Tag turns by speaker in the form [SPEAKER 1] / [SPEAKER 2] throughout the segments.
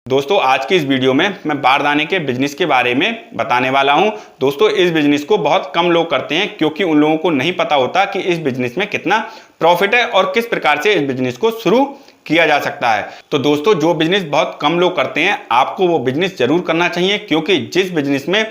[SPEAKER 1] दोस्तों आज की इस वीडियो में मैं बारदाने के बिजनेस के बारे में बताने वाला हूं। दोस्तों इस बिजनेस को बहुत कम लोग करते हैं क्योंकि उन लोगों को नहीं पता होता कि इस बिजनेस में कितना प्रॉफिट है और किस प्रकार से इस बिजनेस को शुरू किया जा सकता है। तो दोस्तों जो बिजनेस बहुत कम लोग करते हैं आपको वो बिजनेस जरूर करना चाहिए, क्योंकि जिस बिजनेस में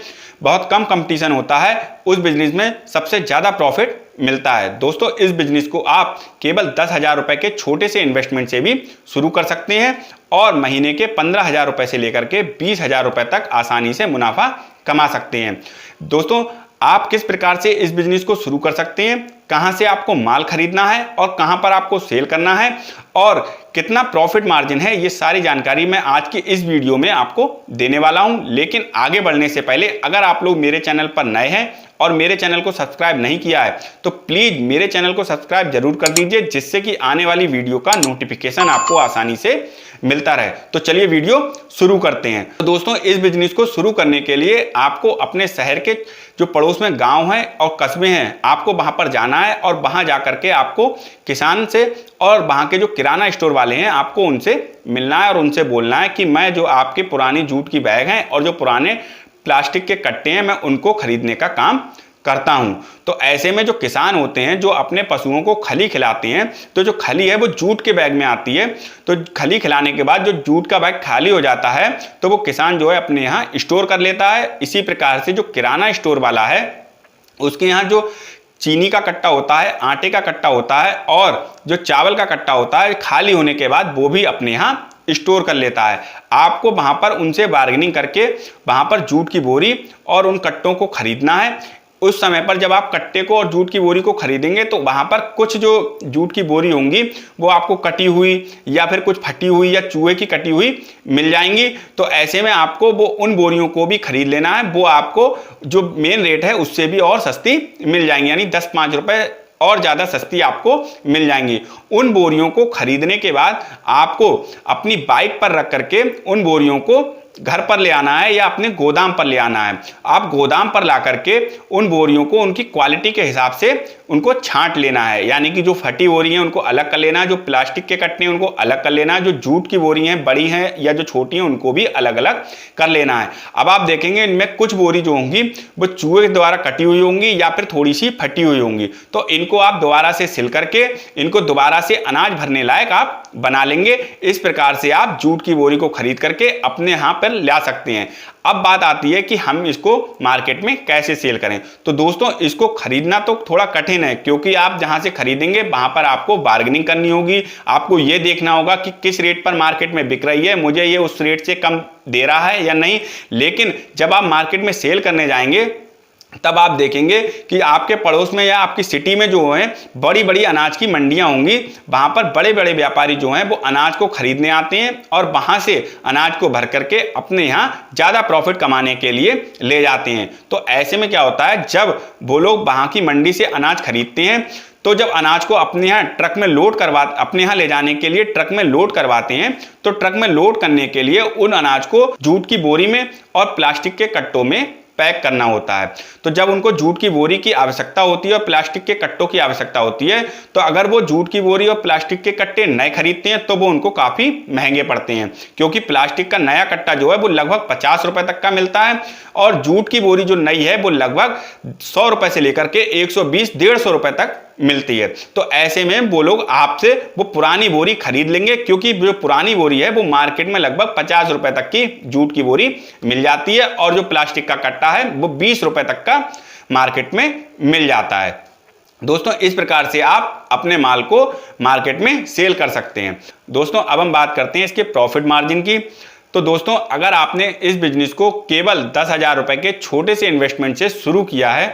[SPEAKER 1] बहुत कम कंपटीशन होता है उस बिजनेस में सबसे ज्यादा प्रॉफिट मिलता है। दोस्तों इस बिजनेस को आप केवल 10,000 रुपए के छोटे से इन्वेस्टमेंट से भी शुरू कर सकते हैं और महीने के 15,000 रुपए से लेकर के 20,000 रुपए तक आसानी से मुनाफा कमा सकते हैं। दोस्तों आप किस प्रकार से इस बिजनेस को शुरू कर सकते हैं, कहां से आपको माल खरीदना है और कहां पर आपको सेल करना है और कितना प्रॉफिट मार्जिन है, ये सारी जानकारी मैं आज की इस वीडियो में आपको देने वाला हूं। लेकिन आगे बढ़ने से पहले अगर आप लोग मेरे चैनल पर नए हैं और मेरे चैनल को सब्सक्राइब नहीं किया है तो प्लीज मेरे चैनल को सब्सक्राइब जरूर कर दीजिए, जिससे कि आने वाली वीडियो का नोटिफिकेशन आपको आसानी से मिलता रहे। तो चलिए वीडियो शुरू करते हैं। तो दोस्तों इस बिजनेस को शुरू करने के लिए आपको अपने शहर के जो पड़ोस में गांव हैं और कस्बे हैं आपको वहां पर जाना है और वहां जाकर के आपको किसान से और वहां के जो किराना स्टोर वाले हैं आपको उनसे मिलना है और उनसे बोलना है कि मैं जो आपके पुरानी जूट की बैग हैं और जो पुराने प्लास्टिक के कट्टे हैं मैं उनको खरीदने का काम करता हूं। तो ऐसे में जो किसान होते हैं जो अपने पशुओं को खली खिलाते हैं, तो जो खली है वो जूट के बैग में आती है। तो खली खिलाने के बाद जो जूट का बैग खाली हो जाता है तो वो किसान जो है अपने यहाँ स्टोर कर लेता है। इसी प्रकार से जो किराना स्टोर वाला है उसके यहाँ जो चीनी का कट्टा होता है, आटे का कट्टा होता है और जो चावल का कट्टा होता है, खाली होने के बाद वो भी अपने यहाँ स्टोर कर लेता है। आपको वहां पर उनसे बार्गेनिंग करके वहां पर जूट की बोरी और उन कट्टों को खरीदना है। उस समय पर जब आप कट्टे को और जूट की बोरी को खरीदेंगे तो वहां पर कुछ जो जूट की बोरी होंगी वो आपको कटी हुई या फिर कुछ फटी हुई या चूहे की कटी हुई मिल जाएंगी। तो ऐसे में आपको वो उन बोरियों को भी खरीद लेना है, वो आपको जो मेन रेट है उससे भी और सस्ती मिल जाएंगी, यानी 10-5 रुपए और ज़्यादा सस्ती आपको मिल जाएंगी। उन बोरियों को खरीदने के बाद आपको अपनी बाइक पर रख करके उन बोरियों को घर पर ले आना है या अपने गोदाम पर ले आना है। आप गोदाम पर ला करके उन बोरियों को उनकी क्वालिटी के हिसाब से उनको छांट लेना है, यानी कि जो फटी बोरी हैं उनको अलग कर लेना है, जो प्लास्टिक के कट्टे हैं उनको अलग कर लेना है, जो जूट की बोरी हैं बड़ी हैं या जो छोटी हैं उनको भी अलग अलग कर लेना है। अब आप देखेंगे इनमें कुछ बोरी जो होंगी वो चूहे के द्वारा कटी हुई होंगी या फिर थोड़ी सी फटी हुई होंगी, तो इनको आप दोबारा से सिल करके इनको दोबारा से अनाज भरने लायक आप बना लेंगे। इस प्रकार से आप जूट की बोरी को खरीद करके अपने यहाँ पर ला सकते हैं। अब बात आती है कि हम इसको मार्केट में कैसे सेल करें। तो दोस्तों इसको खरीदना तो थोड़ा कठिन है, क्योंकि आप जहां से खरीदेंगे वहां पर आपको बार्गेनिंग करनी होगी। आपको यह देखना होगा कि किस रेट पर मार्केट में बिक रही है, मुझे ये उस रेट से कम दे रहा है या नहीं। लेकिन जब आप मार्केट में सेल करने जाएंगे तब आप देखेंगे कि आपके पड़ोस में या आपकी सिटी में जो है बड़ी बड़ी अनाज की मंडियां होंगी, वहां पर बड़े बड़े व्यापारी जो हैं वो अनाज को खरीदने आते हैं और वहां से अनाज को भर करके अपने यहाँ ज्यादा प्रॉफिट कमाने के लिए ले जाते हैं। तो ऐसे में क्या होता है, जब वो लोग वहां की मंडी से अनाज खरीदते हैं तो जब अनाज को अपने यहाँ ट्रक में लोड करवा अपने यहाँ ले जाने के लिए ट्रक में लोड करवाते हैं, तो ट्रक में लोड करने के लिए उन अनाज को जूट की बोरी में और प्लास्टिक के कट्टों में पैक करना होता है। तो जब उनको जूट की बोरी की आवश्यकता होती है और प्लास्टिक के कट्टों की आवश्यकता होती है, तो अगर वो जूट की बोरी और प्लास्टिक के कट्टे नए खरीदते हैं तो वो उनको काफी महंगे पड़ते हैं, क्योंकि प्लास्टिक का नया कट्टा जो है वो लगभग 50 रुपए तक का मिलता है और जूट की बोरी जो नई है वो लगभग 100 रुपए से लेकर के 120-150 रुपए तक मिलती है। तो ऐसे में वो लोग आपसे वो पुरानी बोरी खरीद लेंगे, क्योंकि जो पुरानी बोरी है वो मार्केट में लगभग 50 रुपए तक की जूट की बोरी मिल जाती है और जो प्लास्टिक का कट्टा है वो 20 रुपए तक का मार्केट में मिल जाता है। दोस्तों इस प्रकार से आप अपने माल को मार्केट में सेल कर सकते हैं। दोस्तों अब हम बात करते हैं इसके प्रॉफिट मार्जिन की। तो दोस्तों अगर आपने इस बिजनेस को केवल 10,000 रुपए के छोटे से इन्वेस्टमेंट से शुरू किया है,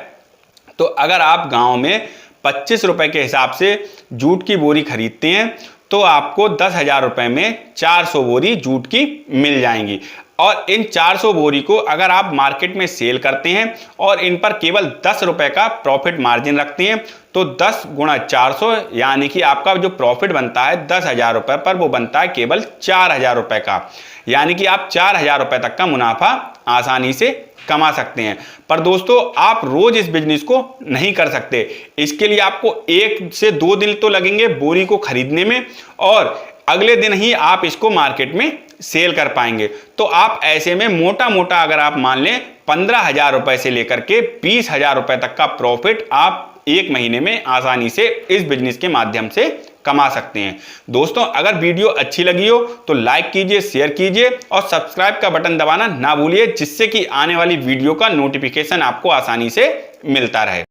[SPEAKER 1] तो अगर आप गांव में 25 रुपए के हिसाब से जूट की बोरी खरीदते हैं तो आपको 10,000 रुपए में 400 बोरी जूट की मिल जाएंगी। और इन 400 बोरी को अगर आप मार्केट में सेल करते हैं और इन पर केवल 10 रुपए का प्रॉफिट मार्जिन रखते हैं तो 10 गुणा 400 यानी कि आपका जो प्रॉफिट बनता है 10,000 रुपए पर वो बनता है केवल 4,000 रुपए का, यानी कि आप 4,000 रुपए तक का मुनाफा आसानी से कमा सकते हैं। पर दोस्तों आप रोज इस बिजनेस को नहीं कर सकते, इसके लिए आपको 1 से 2 दिन तो लगेंगे बोरी को खरीदने में और अगले दिन ही आप इसको मार्केट में सेल कर पाएंगे। तो आप ऐसे में मोटा मोटा अगर आप मान लें 15,000 रुपए से लेकर के 20,000 रुपए तक का प्रॉफिट आप एक महीने में आसानी से इस बिजनेस के माध्यम से कमा सकते हैं। दोस्तों, अगर वीडियो अच्छी लगी हो तो लाइक कीजिए, शेयर कीजिए और सब्सक्राइब का बटन दबाना ना भूलिए, जिससे कि आने वाली वीडियो का नोटिफिकेशन आपको आसानी से मिलता रहे।